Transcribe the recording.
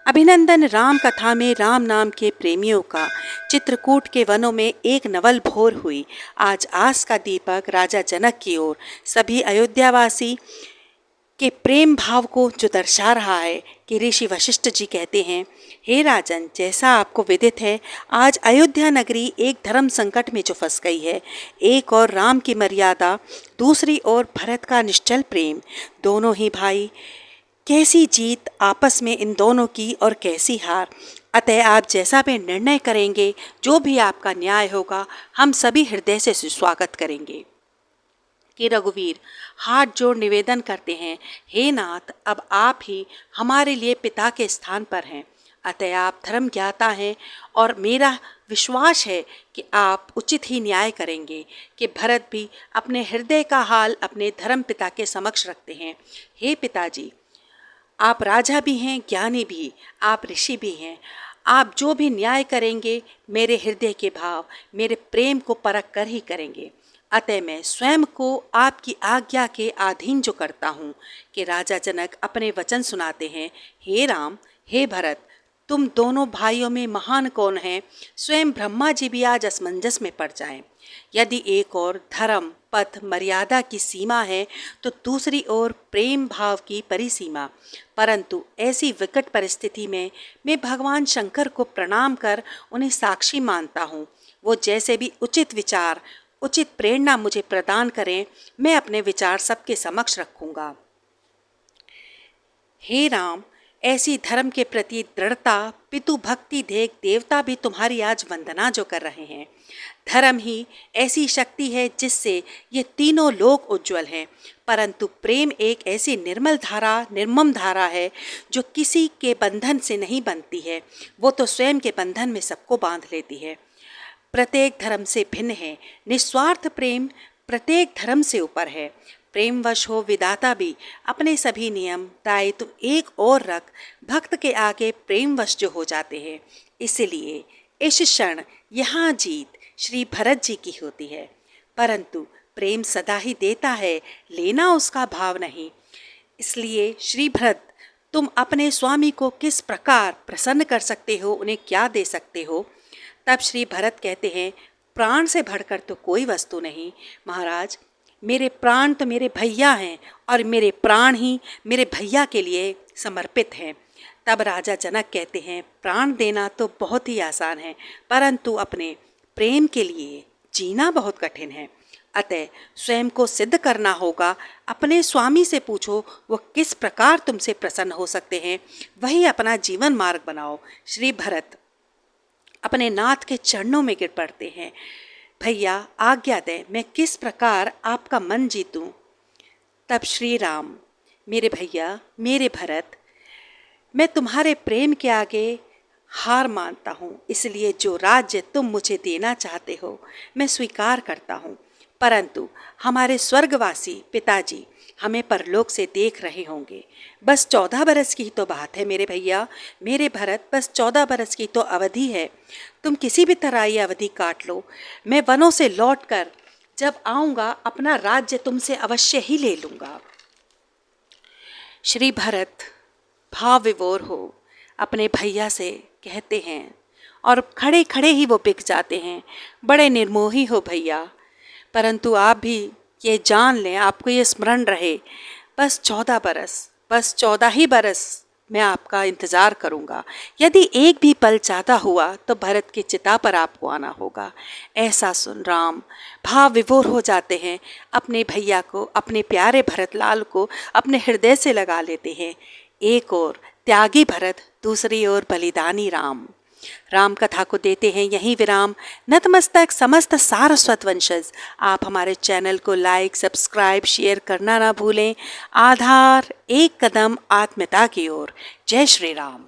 अभिनंदन राम कथा में राम नाम के प्रेमियों का चित्रकूट के वनों में एक नवल भोर हुई। आज आस का दीपक राजा जनक की ओर सभी अयोध्यावासी के प्रेम भाव को जो दर्शा रहा है कि ऋषि वशिष्ठ जी कहते हैं, हे राजन, जैसा आपको विदित है, आज अयोध्या नगरी एक धर्म संकट में जो फंस गई है। एक और राम की मर्यादा, दूसरी ओर भरत का निश्चल प्रेम, दोनों ही भाई। कैसी जीत आपस में इन दोनों की और कैसी हार। अतः आप जैसा भी निर्णय करेंगे, जो भी आपका न्याय होगा, हम सभी हृदय से स्वागत करेंगे। कि रघुवीर हाथ जोड़ निवेदन करते हैं, हे नाथ, अब आप ही हमारे लिए पिता के स्थान पर हैं। अतः आप धर्म ज्ञाता हैं और मेरा विश्वास है कि आप उचित ही न्याय करेंगे। कि भरत भी अपने हृदय का हाल अपने धर्म पिता के समक्ष रखते हैं। हे पिताजी, आप राजा भी हैं, ज्ञानी भी, आप ऋषि भी हैं। आप जो भी न्याय करेंगे, मेरे हृदय के भाव, मेरे प्रेम को परख कर ही करेंगे। अतः मैं स्वयं को आपकी आज्ञा के अधीन जो करता हूँ। कि राजा जनक अपने वचन सुनाते हैं, हे राम, हे भरत, तुम दोनों भाइयों में महान कौन है? स्वयं ब्रह्मा जी भी आज असमंजस में पड़ जाएं। यदि एक और धर्म, पथ, मर्यादा की सीमा है, तो दूसरी ओर प्रेम भाव की परिसीमा। परंतु ऐसी विकट परिस्थिति में मैं भगवान शंकर को प्रणाम कर उन्हें साक्षी मानता हूँ। वो जैसे भी उचित विचार, उचित प्रेरणा मुझे प्रदान करें, मैं अपने विचार सबके समक्ष रखूंगा। हे राम, ऐसी धर्म के प्रति दृढ़ता, पितु भक्ति देख देवता भी तुम्हारी आज वंदना जो कर रहे हैं। धर्म ही ऐसी शक्ति है जिससे ये तीनों लोक उज्जवल हैं। परंतु प्रेम एक ऐसी निर्मल धारा, निर्मम धारा है जो किसी के बंधन से नहीं बनती है। वो तो स्वयं के बंधन में सबको बांध लेती है। प्रत्येक धर्म से भिन्न है। निस्वार्थ प्रेम प्रत्येक धर्म से ऊपर है। प्रेमवश हो विधाता भी अपने सभी नियम दायित्व एक और रख भक्त के आगे प्रेमवश जो हो जाते हैं। इसलिए इस क्षण यहाँ जीत श्री भरत जी की होती है। परंतु प्रेम सदा ही देता है, लेना उसका भाव नहीं। इसलिए श्री भरत, तुम अपने स्वामी को किस प्रकार प्रसन्न कर सकते हो, उन्हें क्या दे सकते हो? तब श्री भरत कहते हैं, प्राण से बढ़कर तो कोई वस्तु नहीं महाराज। मेरे प्राण तो मेरे भैया हैं और मेरे प्राण ही मेरे भैया के लिए समर्पित हैं। तब राजा जनक कहते हैं, प्राण देना तो बहुत ही आसान है, परंतु अपने प्रेम के लिए जीना बहुत कठिन है। अतः स्वयं को सिद्ध करना होगा। अपने स्वामी से पूछो, वो किस प्रकार तुमसे प्रसन्न हो सकते हैं, वही अपना जीवन मार्ग बनाओ। श्री भरत अपने नाथ के चरणों में गिर पड़ते हैं, भैया आज्ञा दें, मैं किस प्रकार आपका मन जीतूं? तब श्री राम, मेरे भैया, मेरे भरत, मैं तुम्हारे प्रेम के आगे हार मानता हूँ। इसलिए जो राज्य तुम मुझे देना चाहते हो, मैं स्वीकार करता हूँ। परंतु हमारे स्वर्गवासी पिताजी हमें परलोक से देख रहे होंगे। बस 14 बरस की ही तो बात है मेरे भैया, मेरे भरत, बस 14 बरस की तो अवधि है। तुम किसी भी तरह ये अवधि काट लो। मैं वनों से लौटकर जब आऊँगा, अपना राज्य तुमसे अवश्य ही ले लूँगा। श्री भरत भाव विभोर हो अपने भैया से कहते हैं और खड़े खड़े ही वो बिक जाते हैं, बड़े निर्मोही हो भैया। परंतु आप भी ये जान लें, आपको ये स्मरण रहे, बस 14 बरस, बस 14 ही बरस मैं आपका इंतज़ार करूँगा। यदि एक भी पल ज़्यादा हुआ तो भरत की चिता पर आपको आना होगा। ऐसा सुन राम भाव विभोर हो जाते हैं, अपने भैया को, अपने प्यारे भरतलाल को अपने हृदय से लगा लेते हैं। एक और त्यागी भरत, दूसरी ओर बलिदानी राम। राम कथा को देते हैं यहीं विराम। नतमस्तक समस्त सारस्वत वंशज, आप हमारे चैनल को लाइक, सब्सक्राइब, शेयर करना ना भूलें। आधार एक कदम आत्मीयता की ओर। जय श्री राम।